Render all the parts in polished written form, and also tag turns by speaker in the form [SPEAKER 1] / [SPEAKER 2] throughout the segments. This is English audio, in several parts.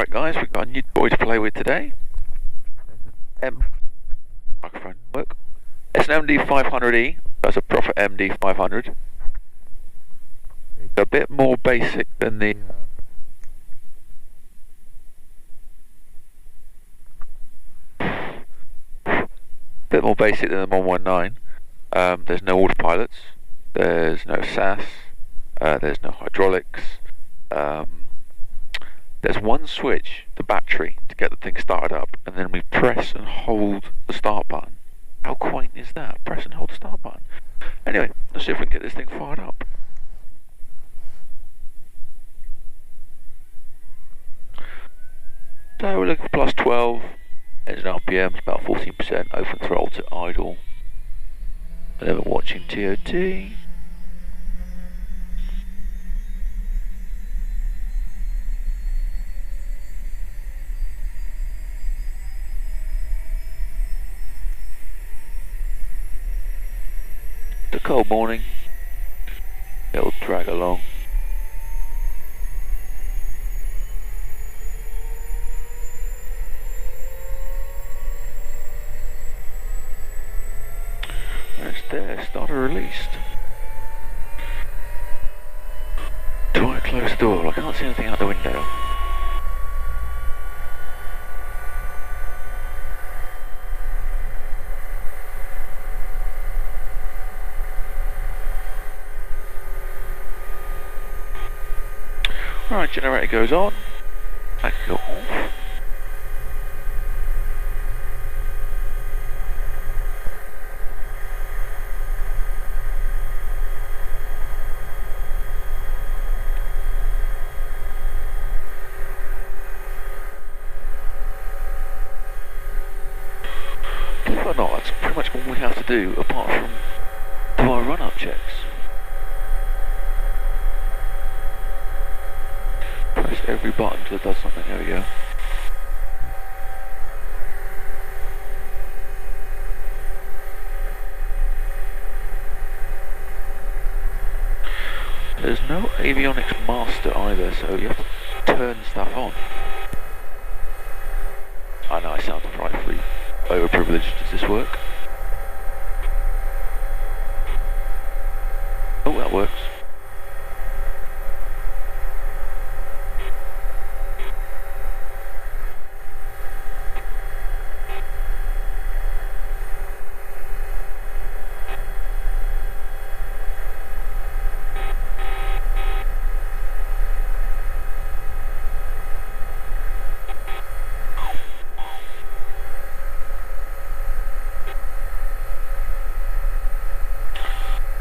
[SPEAKER 1] Right guys, we've got a new toy to play with today. Microphone work. It's an MD500E, that's a proper MD500. It's a bit more basic than the bit more basic than the 119. There's no autopilots, there's no SAS, there's no hydraulics. There's one switch, the battery, to get the thing started up, and then we press and hold the start button. How quaint is that? Press and hold the start button. Anyway, let's see if we can get this thing fired up. So we're looking for plus 12, engine RPM, about 14%, open throttle to idle. And then we're watching TOT. It's a cold morning, it'll drag along. And it's there, starter released. Do I close the door? I can't see anything out the window. Right, generator goes on, I can go off. Believe it or not, that's pretty much all we have to do apart from do our run-up checks. Press every button until it does something. There we go. There's no avionics master either, so you have to turn stuff on. I know I sound frightfully overprivileged. Does this work? Oh, that works.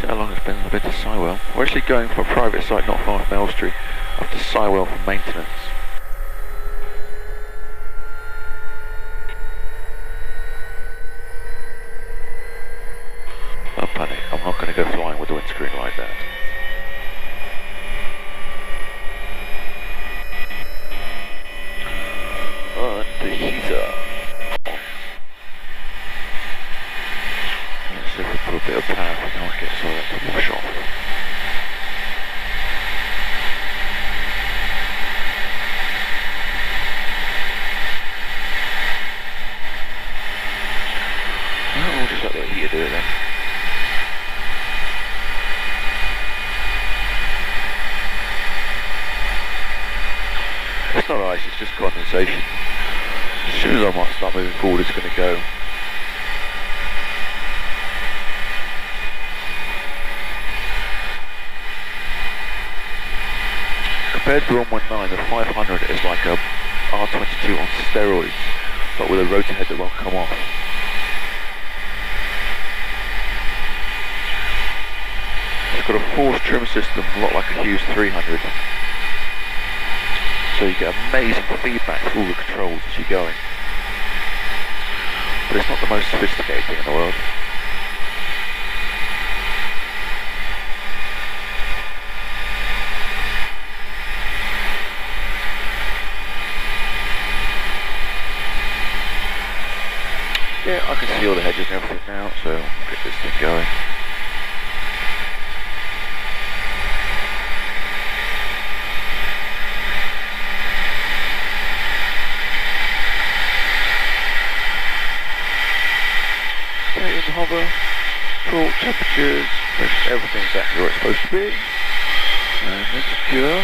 [SPEAKER 1] How long it's been? I've been to Sywell. We're actually going for a private site not far from Elstree, up to Sywell for maintenance. Don't panic, I'm not going to go flying with the windscreen like that. On the heater. Let's see if we put a bit of power if we can't get some of that to wash off. Well, we'll just let the heater do it then. It's not ice, it's just condensation. As soon as I might start moving forward, it's going to go. Compared to the 119, the 500 is like a R22 on steroids, but with a rotor head that won't come off. It's got a forced trim system, a lot like a Hughes 300. So you get amazing feedback through all the controls as you're going. But it's not the most sophisticated thing in the world. Yeah, I can see all the hedges and everything now, so we'll get this thing going. good. Everything's exactly where it's supposed to be. And let's go.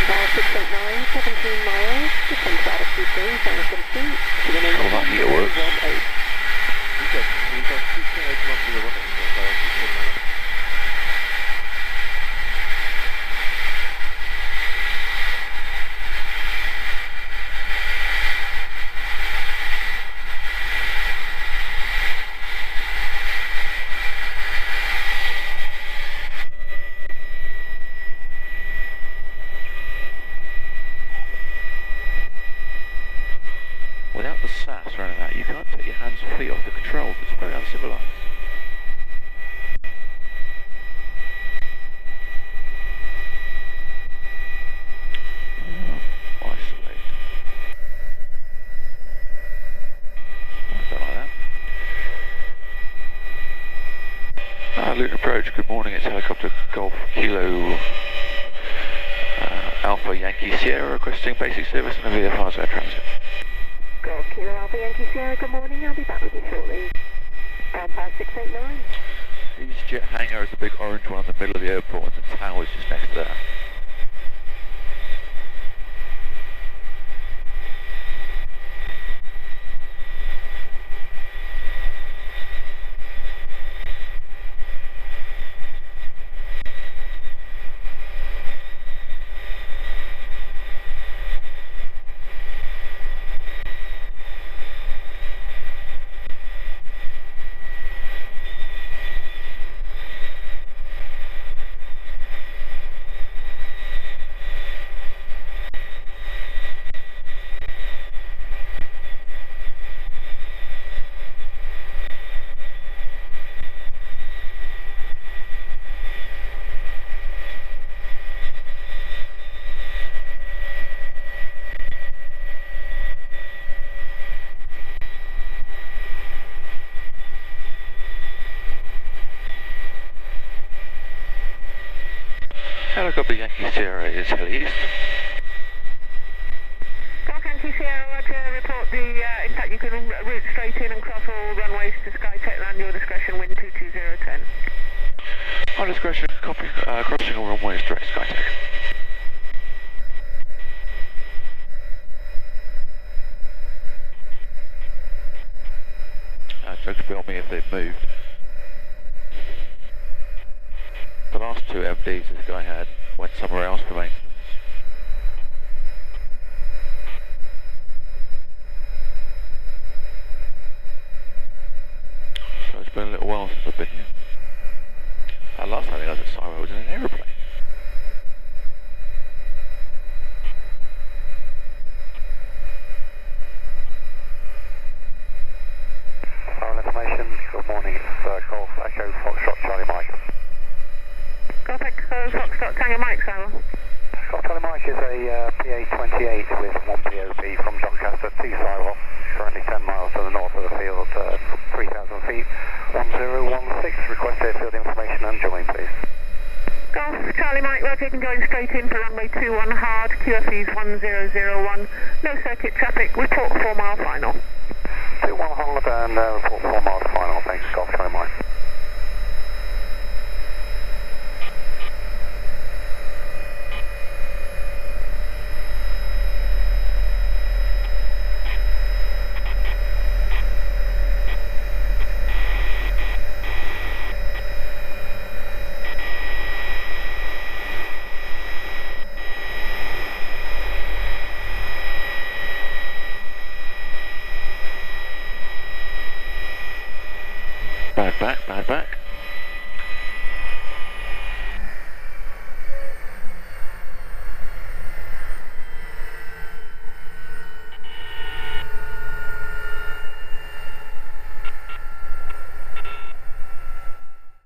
[SPEAKER 2] Bar 689, 17 miles, descend to altitude 3,000 feet, to the name of
[SPEAKER 1] 018. Without the sass or anything like that, you can't take your hands or feet off the controls. It's very uncivilized. Isolate. I don't like that. Luton approach, good morning, it's helicopter Golf Kilo Alpha Yankee Sierra requesting basic service and a VFR's air transit.
[SPEAKER 2] Golf Kilo Alpha Yankee Sierra, good morning, I'll be back with you shortly. Bar 689.
[SPEAKER 1] EasyJet hangar is the big orange one in the middle of the airport and the tower's just next to that. Helicopter Yankee Sierra is heli east.
[SPEAKER 2] Golf Yankee Sierra, to report in fact you can route straight in and cross all runways to Skytech, land your discretion, wind 22010.
[SPEAKER 1] On discretion, copy, crossing all runways direct Skytech. Jokes be on me if they've moved. The last two MDs this guy had went somewhere else for maintenance. So it's been a little while since I've been here. Last time I was at Sywell, I was in an aeroplane.
[SPEAKER 3] Information, good morning, it's Golf Echo Foxtrot Charlie Mike.
[SPEAKER 2] Golf Echo Foxtrot Tango Mike, Sywell.
[SPEAKER 3] Golf Charlie Mike is a PA-28 with 1 POB from Doncaster to Sywell, currently 10 miles to the north of the field, 3,000 feet, 1016, request airfield information and join please.
[SPEAKER 2] Golf Charlie Mike, roger, you can join straight in for runway 21 hard, QFE's 1001, no circuit traffic, report 4 mile final.
[SPEAKER 3] 21 Holland and report 4 miles final, thanks, Golf Charlie Mike.
[SPEAKER 1] Bad back.